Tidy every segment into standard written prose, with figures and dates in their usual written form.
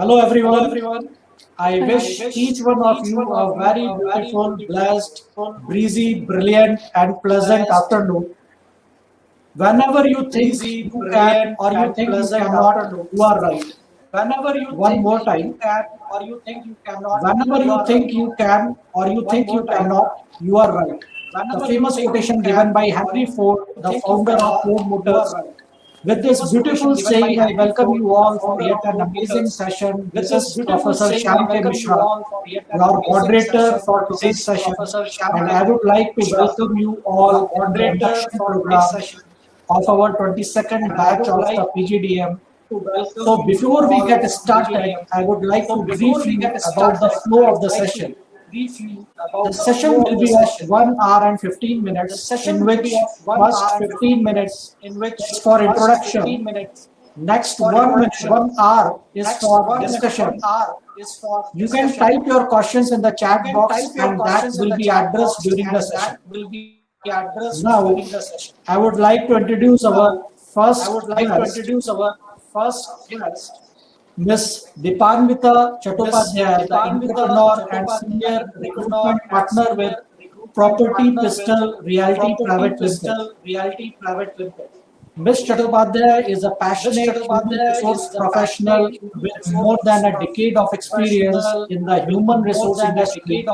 Hello everyone. I wish each one of you a very beautiful, blessed, breezy, brilliant and pleasant afternoon. Whenever you think you can or you think you cannot, you are right. One more time. Whenever you think you can or you think you cannot, you are right. The famous quotation given by Henry Ford, the founder of Ford Motors. With this beautiful saying, I welcome you all for yet an amazing session. This is Professor Shyam K. Mishra, your moderator for today's session, and I would like to welcome you all in the induction program of our 22nd batch of the PGDM. So before we get started, I would like to brief you about the flow of the session. The session will be of 1 hour and 15 minutes, in which first 15 minutes is for introduction. Next 1 hour is for discussion. You can type your questions in the chat box and that will be addressed during the session. Now, I would like to introduce our first guest, Ms. Dipanvita Chattopadhyay, the entrepreneur and senior recruitment partner with Property Pistol Realty Private Limited. Ms. Chattopadhyay is a passionate human resource professional with more than a decade of experience in the human resource industry.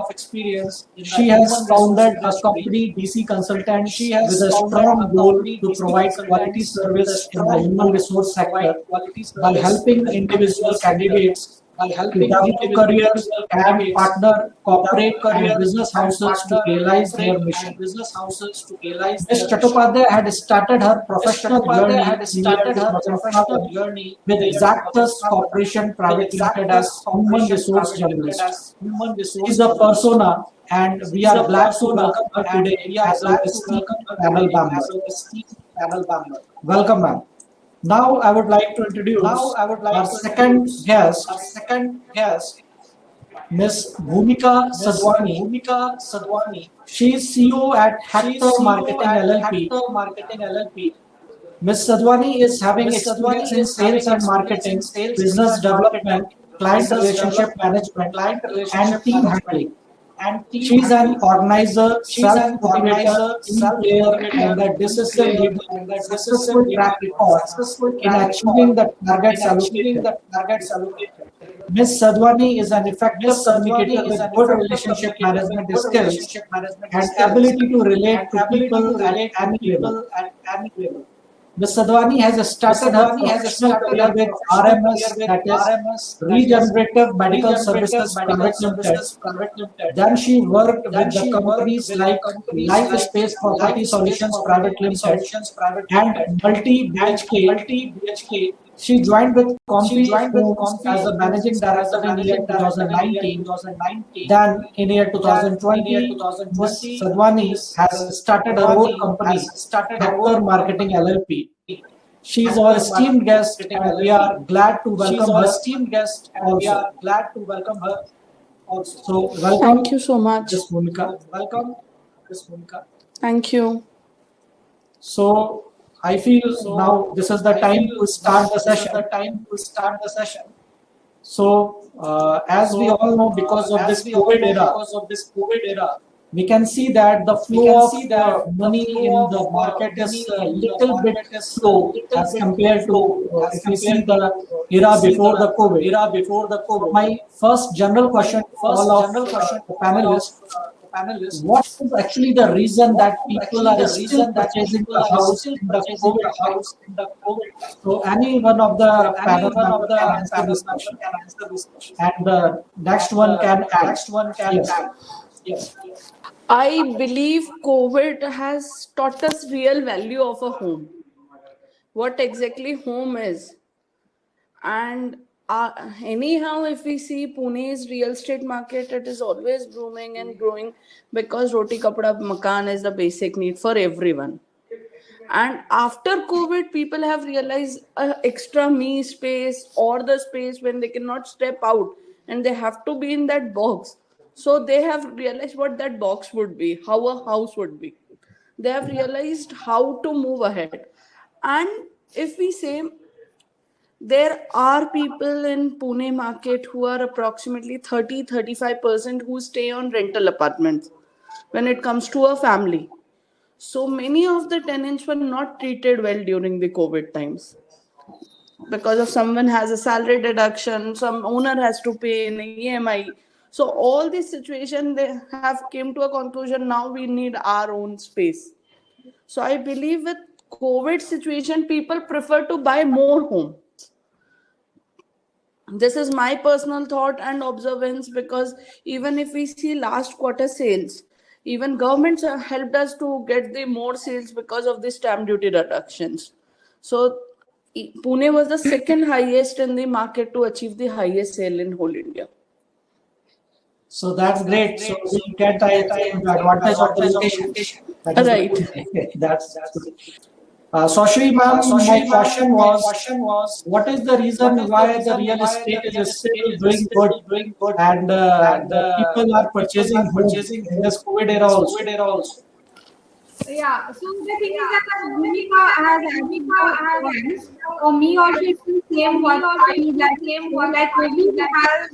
She has founded a company, DC Consultants, with a strong goal to provide quality service in the human resource sector by helping individual candidates to develop careers and partner corporate and business houses to realize their mission. Ms. Chattopadhyay had started her professional journey in the year 2007 with Exactus Corporation Private Limited as human resource journalist. She is a persona and we are glad to welcome her today as our esteemed panel member. Welcome, ma'am. Now I would like to introduce our second guest, Ms. Bhumika Sadhwani. She is CEO at Hector Marketing LLP. Ms. Sadhwani is having experience in sales and marketing, business development, client relationship management, and team handling. She is an organizer, self-motivator, team player, and a decisive leader with successful track record in achieving the targets allocated. Ms. Sadhwani is an effective communicator with good relationship management skills and ability to relate to people at any level. Ms. Sadhwani has started her professional career with RMS, that is Regenerative Medical Services Private Limited. Then she worked with the companies like Life Space Property Solutions Private Limited and Multi BHK. She joined with Comfy Homes as a managing director in year 2019. Then in year 2020, Ms. Sadhwani has started her own company, Hector Marketing LLP. She is our esteemed guest and we are glad to welcome her also. So welcome. Thank you so much. Ms. Bhumika. Thank you. So I feel now this is the time to start the session. So as we all know, because of this COVID era, we can see that the flow of money in the market is a little bit slow as compared to if we see the era before the COVID. My first general question for all of the panelists: what is actually the reason that people are still purchasing the house in the COVID? So any one of the panel members can answer this question, and the next one can add. Yes. I believe COVID has taught us real value of a home. What exactly home is. And anyhow, if we see Pune's real estate market, it is always booming and growing because roti kapda makan is the basic need for everyone. And after COVID, people have realized extra me space or the space when they cannot step out and they have to be in that box. So they have realized what that box would be, how a house would be. They have realized how to move ahead. And if we say there are people in Pune market who are approximately 30-35% who stay on rental apartments when it comes to a family. So many of the tenants were not treated well during the COVID times because of someone has a salary deduction, some owner has to pay an EMI. So all this situation they have came to a conclusion. Now we need our own space. So I believe with COVID situation, people prefer to buy more home. This is my personal thought and observance, because even if we see last quarter sales, even governments have helped us to get the more sales because of the stamp duty reductions. So Pune was the second highest in the market to achieve the highest sale in whole India. So that's great. So we get, I think, the advantage of the location. That is Right. that's good. Shri ma'am, my question was, what is the reason why the real estate is still doing good, and the people are purchasing home in this COVID era also? Yeah, so the thing is that Bhumika has once, or me also it's the same what I would like to say, like COVID has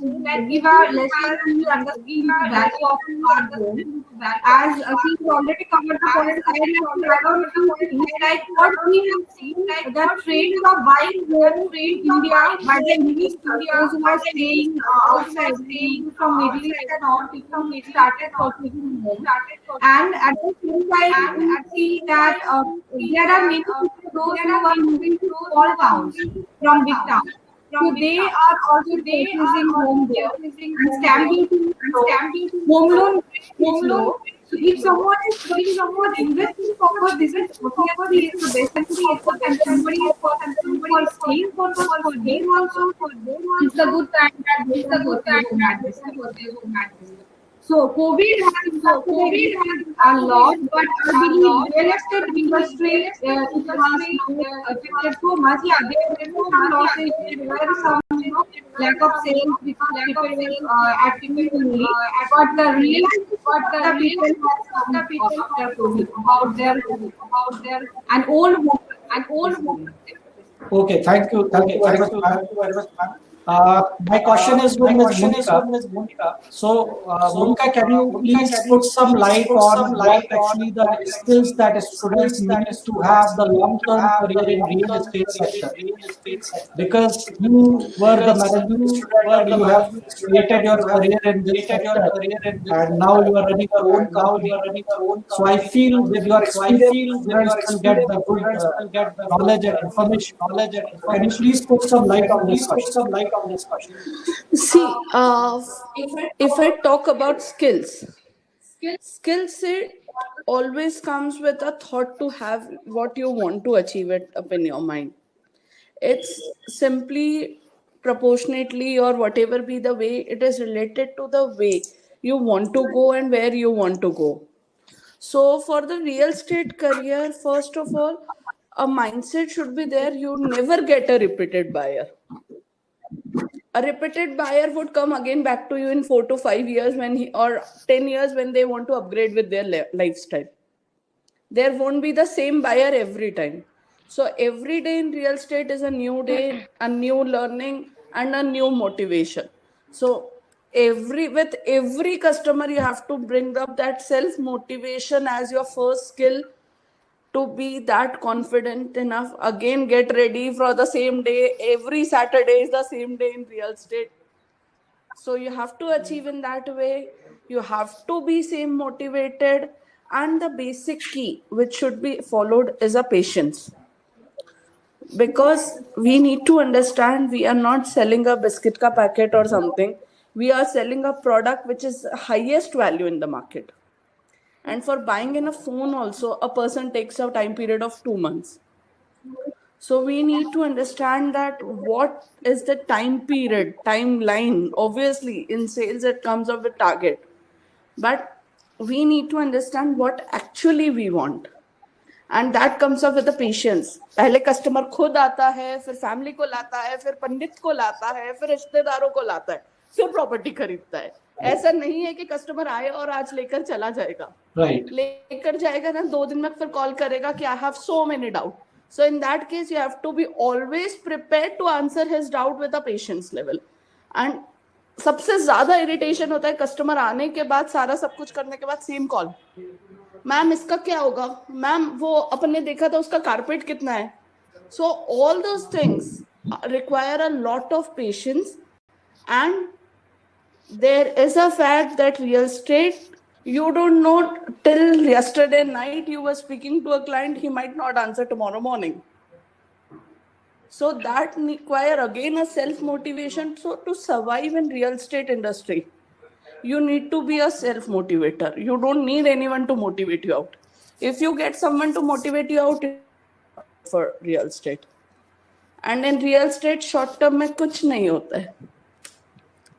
give our listeners to understand the value of our home. As we've already covered the point, I like to add on a few things, like what we have seen, the trend of buying home in India by the English those who are staying outside, from Middle East and all, people started purchasing home. And at the same time, we see that there are many people those who are moving to small towns from big towns. So they are also purchasing home there, and stamp duty is low, home loan is low. So if someone is putting someone investing purpose, this is obviously the best purpose, and somebody is for staying purpose for them also. It's a good time that they can purchase home at this time. So COVID has impacted a lot, but I believe real estate industry it was not affected so much. Yeah, there were some losses, there were some lack of sales because people were actively only. But the real the people have come after COVID about their an old home. Okay, thank you very much, ma'am. My question is with Ms. Bhumika. So, Bhumika, can you please put some light on what actually the skills that students need to have the long-term career in real estate sector? Because you were the managing student and you have created your career in this sector, and now you are running your own company. So I feel with your experience, students will get the good knowledge and information. Can you please put some light on this question? See, if I talk about skills set always comes with a thought to have what you want to achieve it up in your mind. It's simply proportionately or whatever be the way, it is related to the way you want to go and where you want to go. So for the real estate career, first of all, a mindset should be there. You never get a repeated buyer. A repeated buyer would come again back to you in 4 to 5 years or 10 years when they want to upgrade with their lifestyle. There won't be the same buyer every time. So every day in real estate is a new day, a new learning, and a new motivation. So with every customer, you have to bring up that self motivation as your first skill, to be that confident enough. Again, get ready for the same day. Every Saturday is the same day in real estate. So you have to achieve in that way. You have to be same motivated. And the basic key which should be followed is a patience. Because we need to understand, we are not selling a biscuit ka packet or something. We are selling a product which is highest value in the market. And for buying in a phone also, a person takes a time period of 2 months. So we need to understand that what is the time period, timeline. Obviously, in sales, it comes up with target. But we need to understand what actually we want. And that comes up with the patience. पहले customer खुद आता है, फिर family को लाता है, फिर पंडित को लाता है, फिर रिश्तेदारों को लाता है, फिर प्रॉपर्टी खरीदता है. ऐसा नहीं है कि कस्टमर आए और आज लेकर चला जाएगा. Right. लेकर जाएगा ना, 2 दिन में फिर कॉल करेगा कि I have so many doubt. So in that case, you have to be always prepared to answer his doubt with a patience level. And सबसे ज्यादा इरिटेशन होता है कस्टमर आने के बाद, सारा सब कुछ करने के बाद सेम कॉल, मैम इसका क्या होगा, मैम वो अपने देखा था उसका कारपेट कितना है. So all those things require a lot of patience. And there is a fact that real estate, you don't know till yesterday night you were speaking to a client, he might not answer tomorrow morning. So that require again a self motivation. So to survive in real estate industry, you need to be a self motivator. You don't need anyone to motivate you out. If you get someone to motivate you out for real estate, and in real estate short term में कुछ नहीं होता है.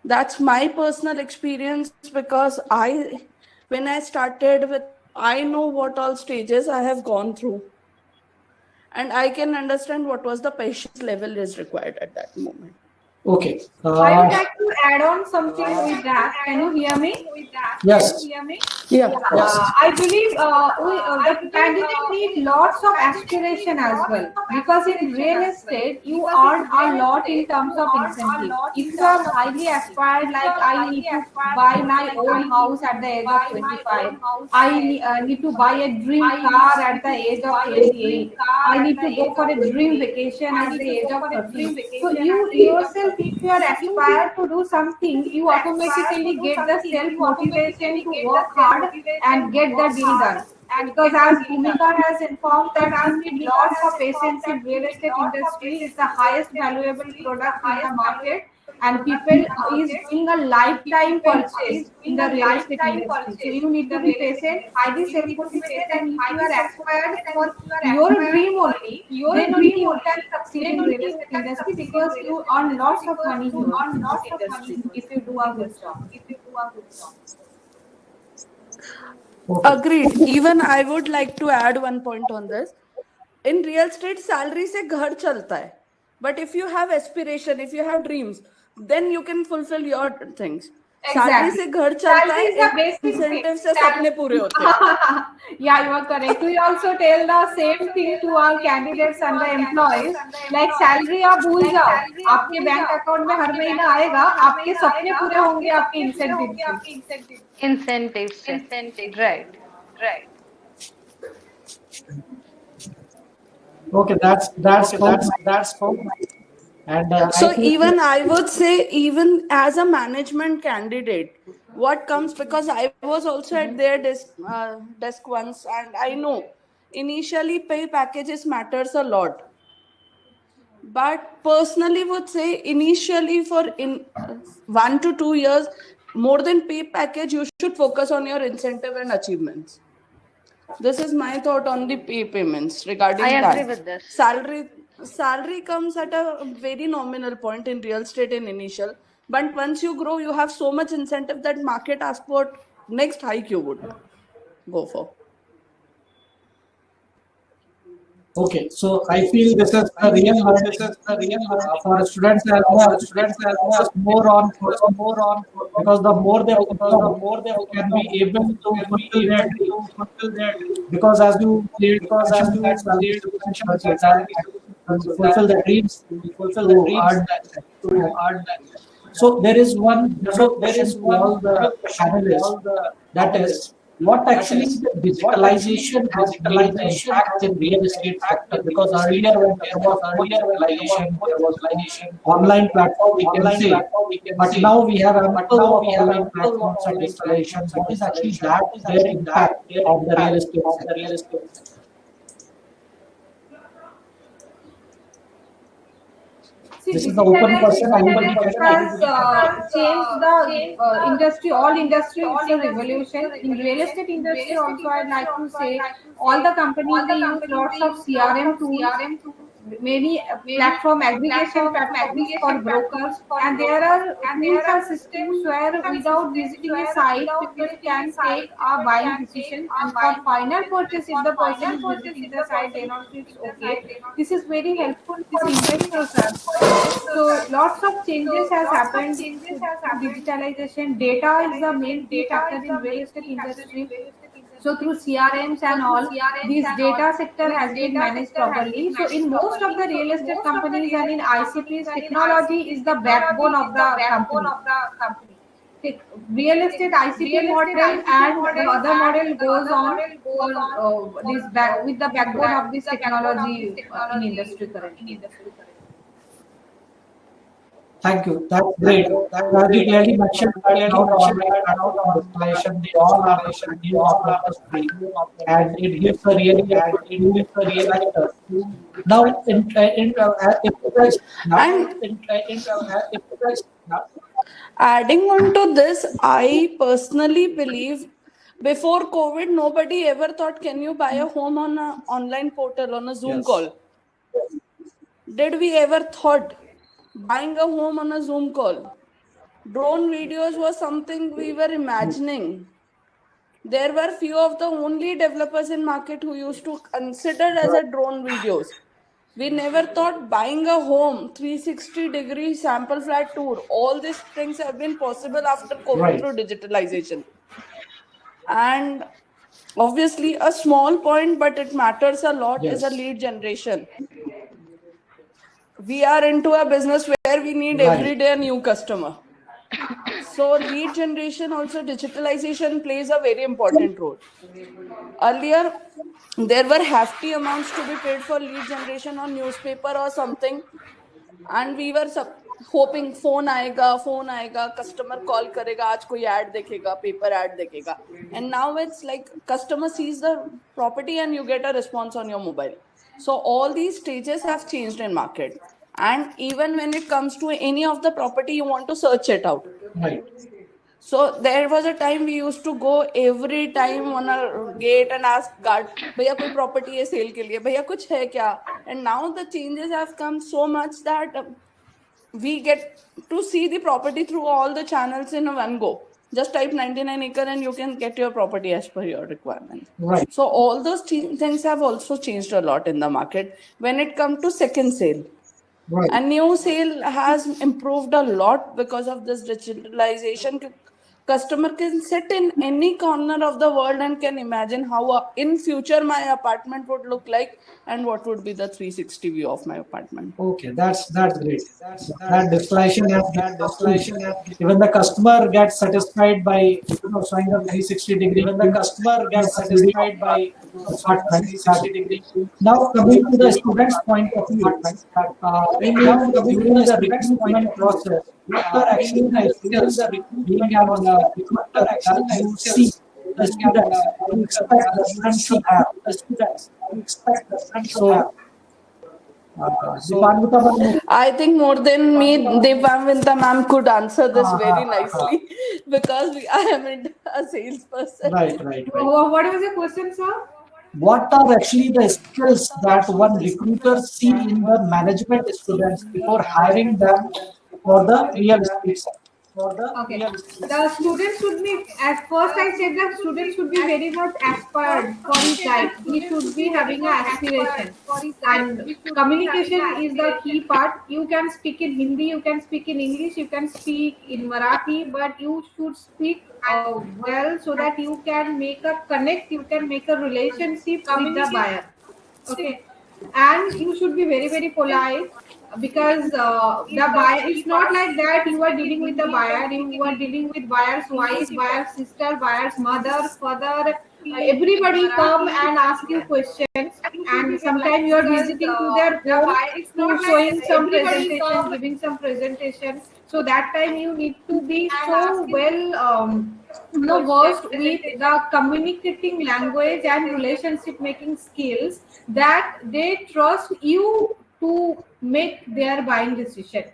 That's my personal experience, because when I started with, I know what all stages I have gone through, and I can understand what was the patience level is required at that moment. Okay. I would like to add on something with that. Can you hear me? Yes. Yeah. I believe the candidate need lots of aspiration as well, because in real estate you earn a lot in terms of incentive. If you are highly aspired, like I need to buy my own house at the age of 25, I need to buy a dream car at the age of 28, I need to go for a dream vacation at the age of 30. So you yourself, if you are aspired to do something, you automatically get the self motivation to work hard and get the deal done. Because as Bhumika has informed that you need lots of patience in real estate industry, it's the highest valuable product in the market, and people is doing a lifetime purchase in the real estate industry. So you need to be patient, highly self-motivated, and if you are aspired for your dream only, then only you can succeed in real estate industry, because you earn lots of money in this industry if you do a good job. Okay. Agreed. Even I would like to add one point on this. In real estate, salary से घर चलता है. But if you have aspiration, if you have dreams, then you can fulfill your things. Salary से घर चलता है, incentive से सपने पूरे होते हैं. Yeah, you are correct. We also tell the same thing to our candidates and the employees. Like salary आप भूल जाओ, आपके बैंक अकाउंट में हर महीना आएगा, आपके सपने पूरे होंगे आपके Incentives. Right. Okay, that's cool. And So I think even I would say, even as a management candidate, what comes, because I was also at their desk once, and I know initially pay packages matters a lot. But personally would say initially for in 1 to 2 years, more than pay package, you should focus on your incentive and achievements. This is my thought on the payments regarding I that. agree with this. Salary comes at a very nominal point in real estate in initial, but once you grow, you have so much incentive that market asks for next hike you would go for. okay, so I feel this is the real for students as well. Focus more on because the more they can be able to fulfill their dreams. Because as you fulfill the dreams, to earn that. So there is one all the panelists, that is what actually the digitalization has made an impact in real estate sector. Because earlier when there was digitalization, online platform we can say, but now we have ample of online platforms and digitalization. What is actually their impact on the real estate? This is the open question. Has changed the industry. All industry is a revolution. In real estate industry also, I'd like to say all the companies they use lots of CRM tools, many platform aggregation platforms for brokers, and there are tools and systems where without visiting a site people can take a buying decision, and for final purchase if the person is visiting the site they not it's okay. This is very helpful for investors as well. So lots of changes has happened to digitalization. Data is the main key factor in real estate industry. So through CRMs and all, this data sector has been managed properly. So in most of the real estate companies and in ICPs, technology is the backbone of the company. Real estate ICP model and the other model goes on for with the backbone of this technology in industry currently. Thank you. That's great. As you clearly mentioned, that now the online platform installation, they all are new of the industry, and it gives a really good sector. Now, if you guys now, Adding on to this, I personally believe before COVID, nobody ever thought, can you buy a home on an online portal, on a Zoom Yes. call? Did we ever thought buying a home on a Zoom call? Drone videos was something we were imagining. There were few of the only developers in market who used to consider as a drone videos. We never thought buying a home, 360-degree sample flat tour, all these things have been possible after COVID Right. through digitalization. And obviously, a small point, but it matters a lot, is a Yes. lead generation. We are into a business where we need Right. every day a new customer. So lead generation, also digitalization plays a very important role. Earlier, there were hefty amounts to be paid for lead generation on newspaper or something, and we were hoping phone आएगा customer call करेगा, आज कोई ad देखेगा, paper ad देखेगा. And now it's like customer sees the property and you get a response on your mobile. So all these stages have changed in market. And even when it comes to any of the property, you want to search it out. Right. So there was a time we used to go every time on a gate and ask guard, भैया कोई property है sale के लिए, भैया कुछ है क्या? And now the changes have come so much that we get to see the property through all the channels in one go. Just type 99 acre and you can get your property as per your requirement. Right. So all those things have also changed a lot in the market when it comes to second sale. Right. And new sale has improved a lot because of this digitalization. Customer can sit in any corner of the world and can imagine how in future my apartment would look like and what would be the 360 view of my apartment. Okay, that's great. That digitalization even the customer gets satisfied by showing a 360-degree. Even the customer gets satisfied by 360-degree. Now coming to the student's point of view, now during the recruitment process, what are actually the skills being on a recruiter you see the students you expect the students should have. So. I think more than me, Devanvinta ma'am could answer this very nicely because I am a salesperson. Right. What was the question, sir? What are actually the skills that one recruiter see in the management students before hiring them for the real estate sector? Okay. The student should be, at first I said the student should be very much aspired for his life. He should be having an aspiration. And communication is the key part. You can speak in Hindi, you can speak in English, you can speak in Marathi, but you should speak well so that you can make a connect, you can make a relationship with the buyer. Okay. And you should be very, very polite because the buyer, it's not like that you are dealing with the buyer, you are dealing with buyer's wife, buyer's sister, buyer's mother, father. Everybody come and ask you questions, and sometimes you are visiting to their home, showing some presentation, giving some presentation. So that time you need to be so well versed with the communicating language and relationship making skills that they trust you to make their buying decision.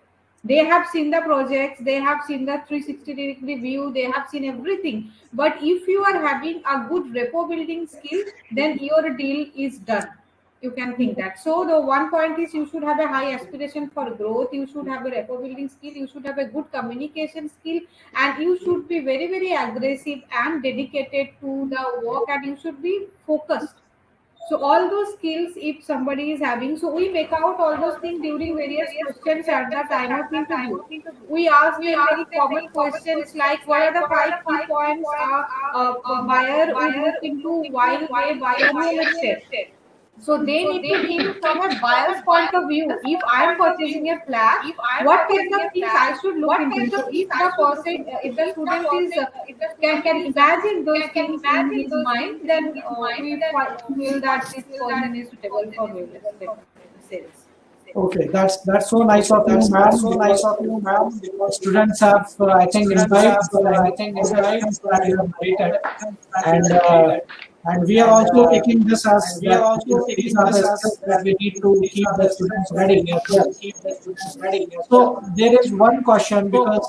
They have seen the projects, they have seen the 360-degree view, they have seen everything. But if you are having a good rapport building skill, then your deal is done. You can think that. So the one point is you should have a high aspiration for growth, you should have a rapport building skill, you should have a good communication skill, and you should be very, very aggressive and dedicated to the work, and you should be focused. So all those skills, if somebody is having, so we make out all those things during various questions at the time of interview. We ask them very common questions like, what are the 5 key points a buyer would look into while they buy a real estate? So they need to think from a buyer's point of view. If I am purchasing a flat, what kind of things I should look into? So if the person, if the student is can imagine those things in his mind, then we feel that this person is suitable for real estate sales. Okay, that's so nice of you, ma'am. So nice of you, ma'am. Because students have, I think, imbibed that you have narrated, and we are also taking this as these are the skills that we need to keep the students ready as well. So there is one question because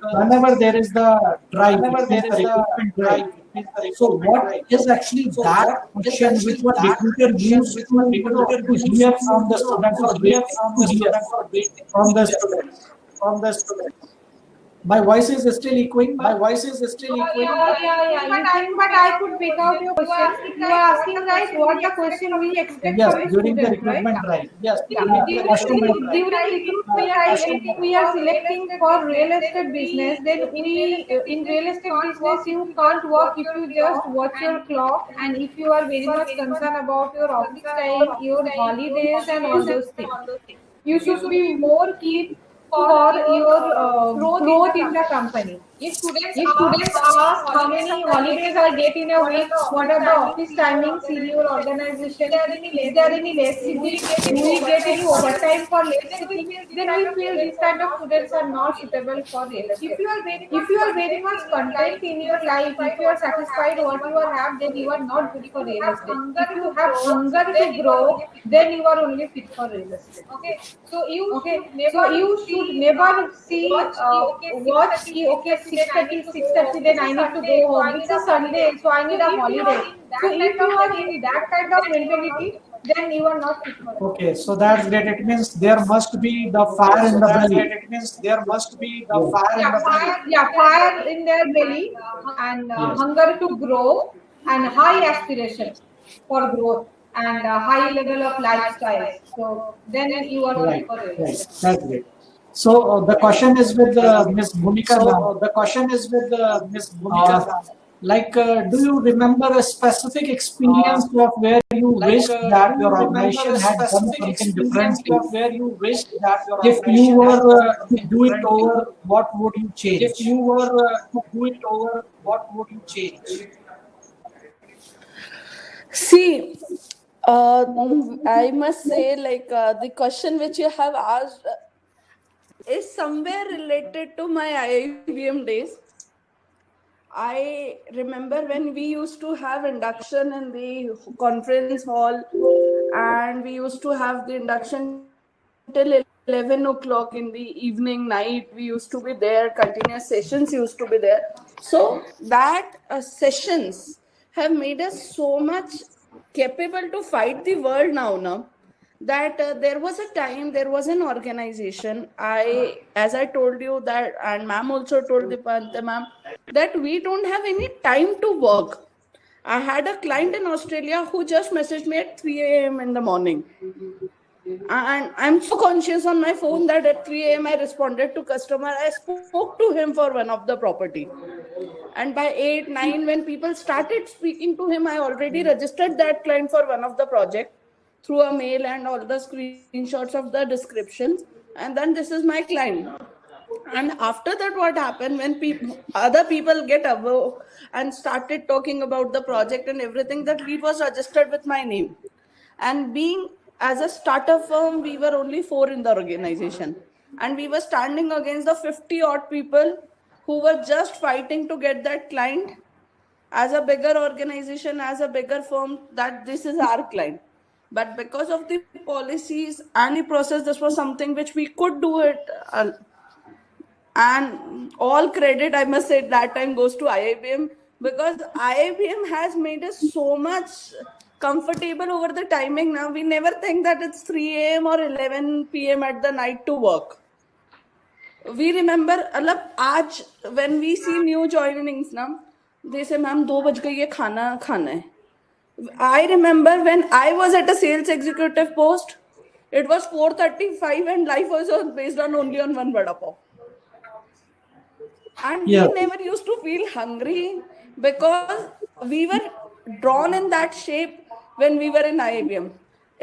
whenever there is the drive, recruitment drive. So what is actually that question which one recruiter used to hear from the students or wait to hear from the students? My voice is still echoing. Yeah. You think, but I could pick out your question. You are asking, right, what the question we expect Yes, from a during the student, right? recruitment drive. Yes, Yeah, during the recruitment drive. during recruitment, if we are selecting for real estate business, then we in real estate business you can't work if you just watch your clock, and if you are very much concerned about your office time, your holidays, and all those things. You should be more keen for your growth in the company. If students ask how many holidays I get in a week, what are the office timings in your organization, is there any less sitting, do we get any overtime for less sitting, then we feel these kind of students are not suitable for real estate. If you are very much content in your life, if you are satisfied what you have, then you are not good for real estate. If you have hunger to grow, then you are only fit for real estate. So you should never see watch okay 6:30 then I need to go home. It's a Sunday, so I need a holiday. So if you are in that kind of mentality, then you are not fit for it. Okay, so that's great. It means there must be the fire in the belly. Fire in their belly and Yes. hunger to grow and high aspiration for growth and high level of lifestyle. So then you are Right, fit for real right. estate. That's great. So the question is with Miss Bhumika. Do you remember a specific experience of where you wished that your organization had done something differently? If you were to do it over, what would you change? See, I must say, the question which you have asked is somewhere related to my IIBM days. I remember when we used to have induction in the conference hall, and we used to have the induction till 11 o'clock in the evening, night. We used to be there, continuous sessions used to be there. So that sessions have made us so much capable to fight the world now that there was a time, there was an organization. As I told you that, and ma'am also told the ma'am, that we don't have any time to work. I had a client in Australia who just messaged me at 3 a.m. in the morning. And I'm so conscious on my phone that at 3 a.m. I responded to customer. I spoke to him for one of the property. And by 8, 9, when people started speaking to him, I already registered that client for one of the project through a mail and all the screenshots of the descriptions. And then this is my client. And after that, what happened when other people get above and started talking about the project and everything, that lead was registered with my name. And being as a startup firm, we were only 4 in the organization, and we were standing against the 50 odd people who were just fighting to get that client as a bigger organization, as a bigger firm, that this is our client. But because of the policies and the process, this was something which we could do it. And all credit, I must say, that time goes to IIBM, because IIBM has made us so much comfortable over the timing. Now we never think that it's 3 a.m. or 11 p.m. at the night to work. We remember, when we see new joinings now, they say, ma'am, 2 बज गई है, खाना है. I remember when I was at a sales executive post, it was 4:35 and life was based on only on one vada pav. And we Yeah. never used to feel hungry because we were drawn in that shape when we were in IIBM.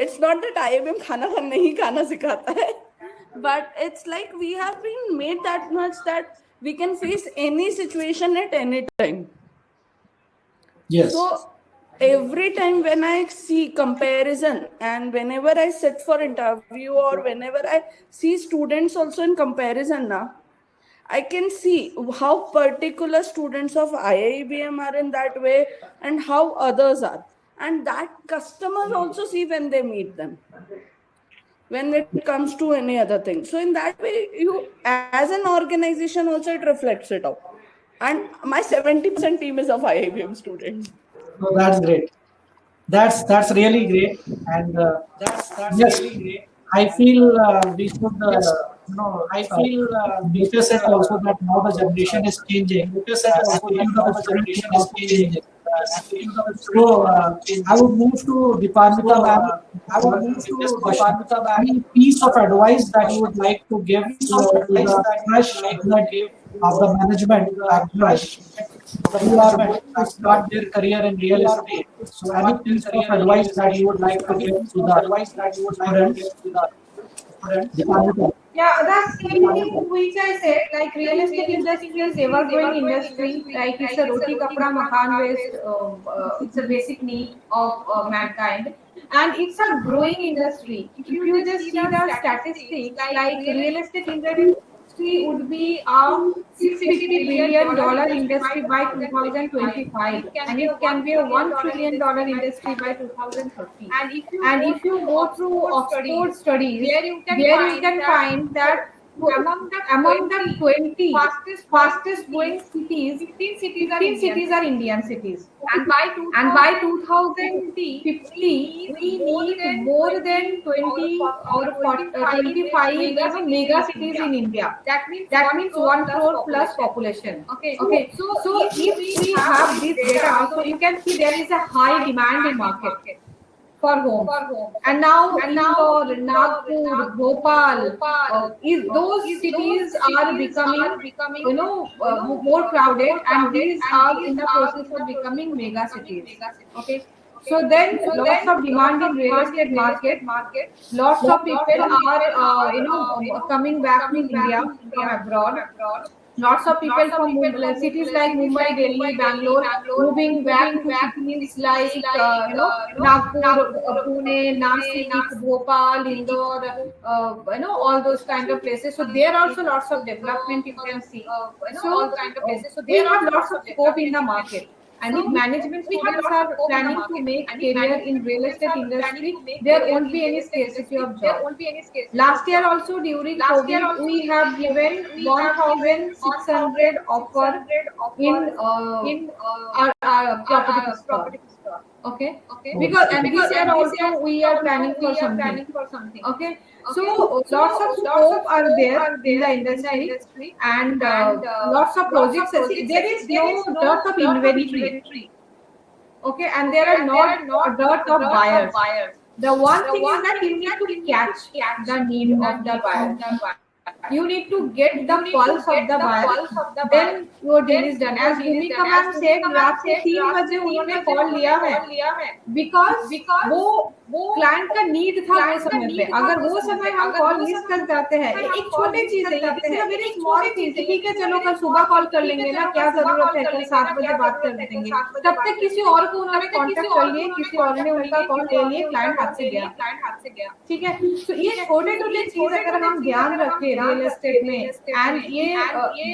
It's not that IIBM khana nahi khana sikhata hai, but it's like we have been made that much that we can face any situation at any time. Yes. So every time when I see comparison and whenever I sit for interview or whenever I see students also in comparison now, I can see how particular students of IIBM are in that way and how others are. And that customers also see when they meet them, when it comes to any other thing. So in that way, you as an organization also it reflects it out. And my 70% team is of IIBM students. So that's great. That's really great, and yes, Really great. I feel we should notice it also that now the generation is changing. Notice that also that Attitude now of the the student is generation is also changing. changing. Attitude of the So student is changing. I would move to Deepamita ma'am. I would move to This question. Deepamita ma'am. Any piece of advice that you would like to give to the fresh blood of the management who are going to start their career in real estate? So any piece of advice that you would like to give to the students? Deepamita. Yeah, that's the thing which I said, like real estate industry is ever growing industry, like it's a roti kapda makan based, it's a basic need of mankind. And it's a growing industry. If you just see the statistics, like real estate industry would be a $650 billion industry by 2025, and it can be a $1 trillion industry by 2030. And if you go through Oxford studies, there you can find that among the 20 fastest growing cities, 15 cities are Indian cities. And by 2050, we need more than 20 or 25 mega cities in India. That means 1 crore plus population. Okay. So if we have this data, so you can see there is a high demand in market for homes. And now Indore, Nagpur, Bhopal, those cities are becoming, more crowded, and these are in the process of becoming mega cities. Okay. So then lots of demand in real estate market. Lots of people are, coming back to India from abroad. Lots of people from cities like Mumbai, Delhi, Bangalore, moving back to cities like Nagpur, Pune, Nashik, Bhopal, Indore, all those kind of places. So there are also lots of development you can see. So we have lots of scope in the market. And if management students are planning to make career in real estate industry, there won't be any scarcity of job. Last year also during COVID, we have given 1,600 offer in our property store. Okay. Because this year also we are planning for something. Okay. So lots of scope are there in the industry, and lots of projects. There is no dearth of inventory. Okay, and there are not dearth of buyers. The one thing is that you need to catch the need of the buyer. You need to get the pulse of the buyer. Then your deal is done. As Bhumika ma'am said, रात के 3 बजे उन्होंने call लिया है because वो client का need था वो समय पे. अगर वो समय हम कॉल मिस कर जाते हैं, एक छोटी चीज है, this is a very small चीज. ठीक है, चलो कल सुबह कॉल कर लेंगे ना, क्या जरूरत है, कल 7 बजे बात कर देंगे. तब तक किसी और को उन्होंने कांटेक्ट कर लिए, किसी और ने उनका कॉल ले लिए, क्लाइंट हाथ से गया. ठीक है, तो ये छोटे छोटे चीज अगर हम ध्यान रखें रियल एस्टेट में, एंड ये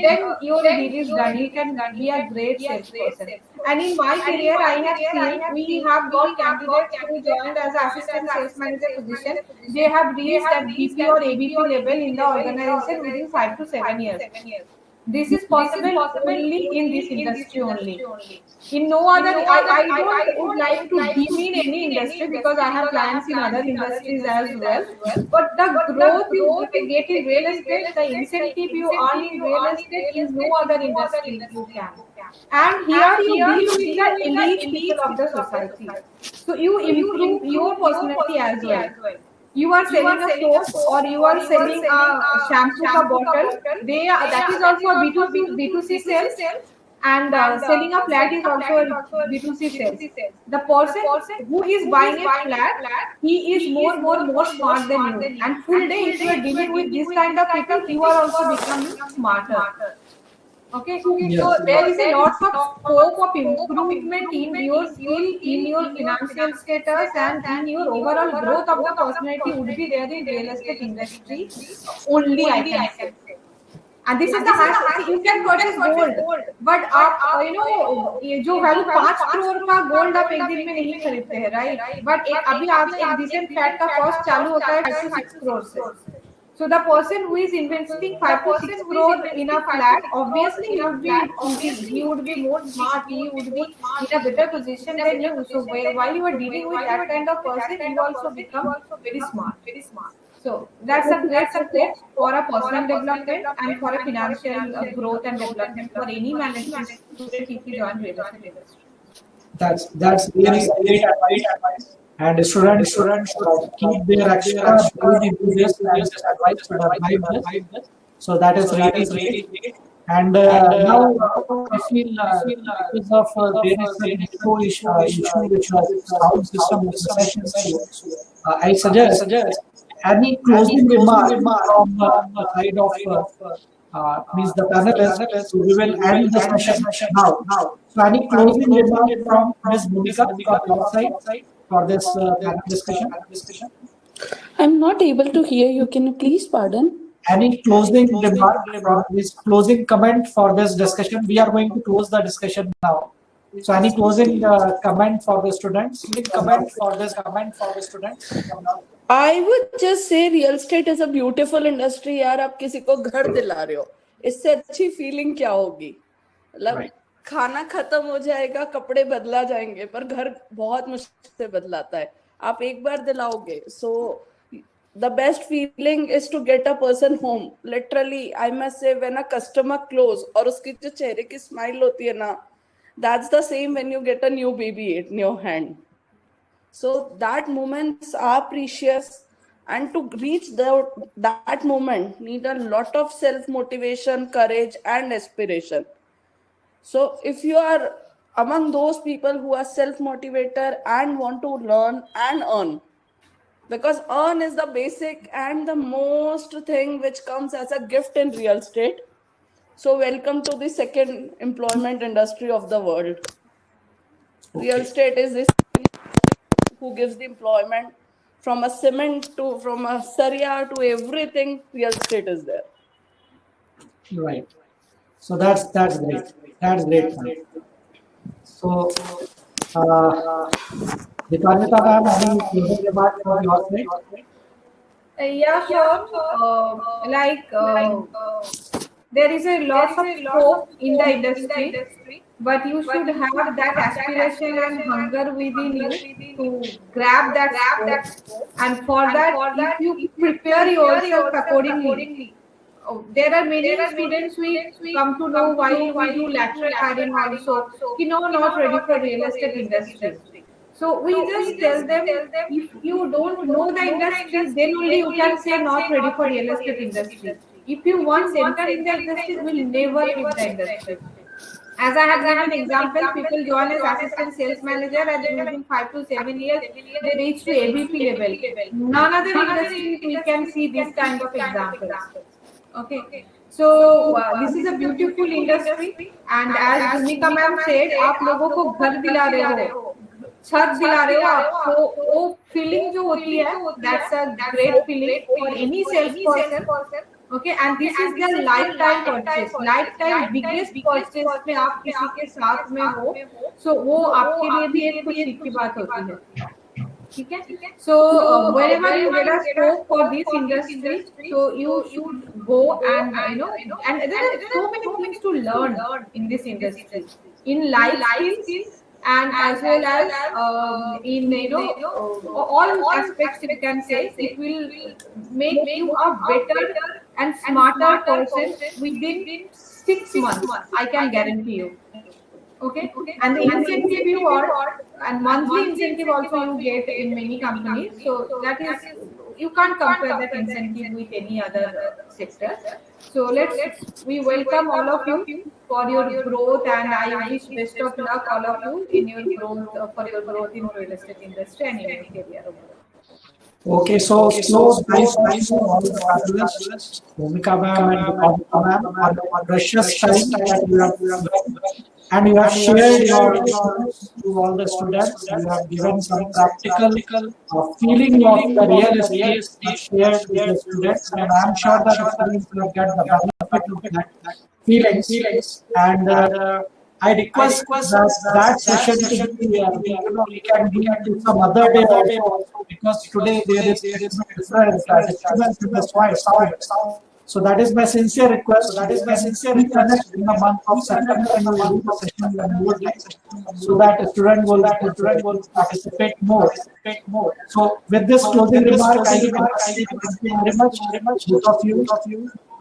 then your deal is done. You can be a great salesperson. And in my career, I have seen we have got candidates who joined as assistant sales manager position. They have reached at BP or ABP level in the organization within 5 to 7 years. This is possible only in this industry only. In no other, I don't would like to demean any industry because I have clients in other industries as well. But the growth you get in real estate, the incentive you earn in real estate, in no other industry you can. And here you deal with the elite people of the society. So you improve your personality as well. You are selling a soap or you are selling a shampoo ka bottle, that is also a B2C sales, and selling a flat is also a B2C sales. The person who is buying a flat, he is more smart than you, and full day if you are dealing with this kind of people, you are also becoming smarter. Okay, so there is a lot of scope of improvement in your skill, in your financial status, and in your overall growth of the personality would be there in real estate industry only, I can say. And this is the highest. You can purchase gold, but आप ये जो value 5 crore का gold आप एक दिन में नहीं खरीदते हैं, राइट? बट अभी आप एक डिसेंट फ्लैट का कॉस्ट चालू होता है 5 to 6 crore से. So the person who is investing 5 to 6 crore in a flat, obviously he would be more smart, he would be in a better position than you. So while you are dealing with that kind of person, you also become very smart. So that's a great support for a personal development and for a financial growth and development for any management student if you join real estate industry. That's really great advice. And students keep their extra enthusiasm and advice to apply this. So that is really great. And now I feel because of there is an echo issue which was sound system of the session. I suggest any closing remark from the side of means the panelists. So we will end the session now. So any closing remark from Ms. Bhumika from your side for this discussion? I'm not able to hear you. Can you please pardon? Any closing remark from this closing comment for this discussion? We are going to close the discussion now. So any closing comment for the students? I would just say real estate is a beautiful industry. यार आप किसी को घर दिला रहे हो, इससे अच्छी फीलिंग क्या होगी? मतलब खाना खत्म हो जाएगा, कपड़े बदला जाएंगे, पर घर बहुत मुश्किल से बदलाता है. आप एक बार दिलाओगे. So the best feeling is to get a person home. Literally, I must say, when a customer close और उसकी जो चेहरे की smile होती है ना, that's the same when you get a new baby in your hand. So that moments are precious, and to reach that moment need a lot of self-motivation, courage, and aspiration. So if you are among those people who are self-motivated and want to learn and earn, because earn is the basic and the most thing which comes as a gift in real estate. So welcome to the second employment industry of the world. Real estate is this who gives the employment from a cement to from a saria to everything. Real estate is there. Right. So that's great. That's great. So, Deepalita ma'am, any closing remarks from your side? Yeah, sure. There is a lot of scope in the industry, but you should have that aspiration and hunger within you to grab that scope. And for that, if you prepare yourself accordingly, there are many students we come to know why we do lateral hiring also, not ready for real estate industry. So we just tell them, if you don't know the industry, then only you can say not ready for real estate industry. If you once enter in the industry, you will never leave the industry. As I have given an example, people join as assistant sales manager and within 5 to 7 years, they reach to AVP level. None other industry we can see this kind of examples. Okay. So this is a beautiful industry, and as Bhumika ma'am said, आप लोगों को घर दिला रहे हो, छत दिला रहे हो, आपको वो feeling जो होती है, that's a great feeling for any salesperson. Okay, and this is the lifetime purchase, lifetime biggest purchase में आप किसी के साथ में हो, so वो आपके लिए भी एक खुशी की बात होती है. ठीक है. So wherever you get a scope for this industry, so you should go and and there are so many things to learn in this industry, in life skills and as well as in all aspects. You can say it will make you a better and smarter person within 6 months. I can guarantee you. Okay, and the incentive you got and monthly incentive also you get in many companies. So that is, you can't compare that incentive with any other sector. So we welcome all of you for your growth, and I wish best of luck all of you in your growth for your growth in real estate industry and in your career overall. Okay, so nice all the fabulous Bhumika ma'am and Bhumika ma'am on precious time that you have, and you have shared your thoughts to all the students. You have given some practical feeling of the real estate shared with the students, and I am sure that the students will get the benefit of that feelings. And I request that session to be, we can do it to some other day also, because today there is different disturbance in the sound. So that is my sincere request. Reconnect in the month of September and we will do the session when you would like, so that the student will participate more. So with this closing remark, I thank you very much, both of you.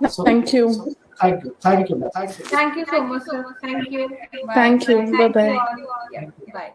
So, Thank you. Thank you. Thank you so much, sir. Thank you. Bye. Thank you. Bye-bye. Thank you all. Yeah, bye.